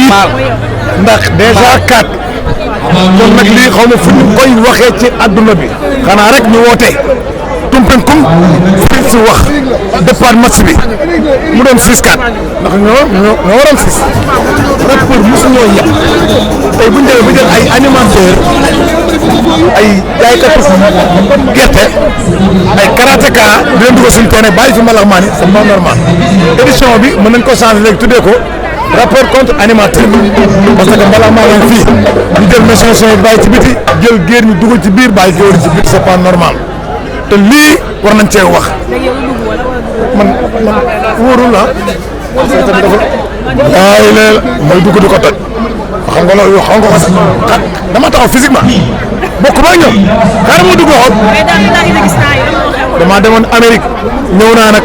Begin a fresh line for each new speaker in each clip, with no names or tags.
tiit ndax déjà 4 kon nag lii xaw ma fu ñu koy waxee ci adduna bi xanaa rek ñu woote tumpenkum fii si wax départ match bi mu doon 6-4 ndax ñoo waroon 6 rek pour mosu ñoo yàq tey bu ñu demee ba jël ay animateurs ay jaaykatu gerte ay karatéka di leen dugal suñu terrain bàyyi fi mbalax maa ni c'est pas normal édition bi mën nañ ko changer léegi tuddee ko rapport contre animateur parce que mbalax maa ngi fii ñu jël mécanicien yi bàyyi ci biti jël géer ñu dugal ci biir bàyyi géwél ci biir c'est pas normal te lii war nañ cee wax man wóorul la waaye léegi mooy dugg di ko toj xam nga loolu xam nga ko sax dama taxaw physiquement bokk ba ñoom xaaral ma dugg xool damaa demoon Amérique ñëw naa nag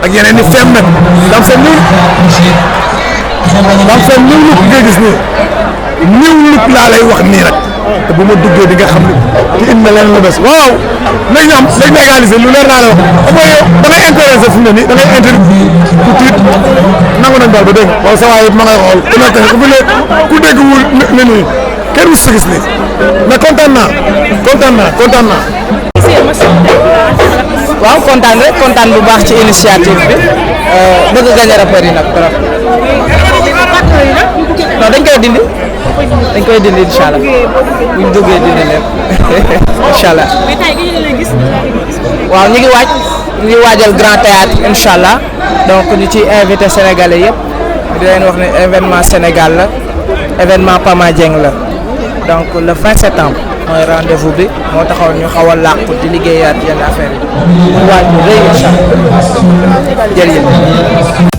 ak yeneen i feem nag dam seen ñëw ngay gis nii ñëw nit laa lay wax nii nag te bu ma duggee di nga xam ne ki indi na leen lu bees waaw léegi ñu am léegi égaliser lu leer naa la wax mooy yow da ngay intéressé fi mu ne nii da ngay intéressé ku tiit nangu nañ daal ba dégg nga waaw sa waay it ma ngay xool ku nekk ku fi ne ku dégg wul ne nii kenn mus sa gis nii mais kontaan naa.
waaw kontaan bu baax ci initiative bi bëgg gagner rappeurs yi nag trop. non dañ koy dindi incha allah buñ duggee dindi leen incha allah. waaw ñu ngi waajal grand théâtre incha allah donc ñu ci invité sénégalais yëpp di leen wax ne événement Sénégal la événement Pama Dieng la donc le 20 septembre mooy rendez-vous bi moo taxaw ñu xaw a làqu di liggéeyaat yenn affaire yi mu waaj bu rëy incha allah jërëjëf.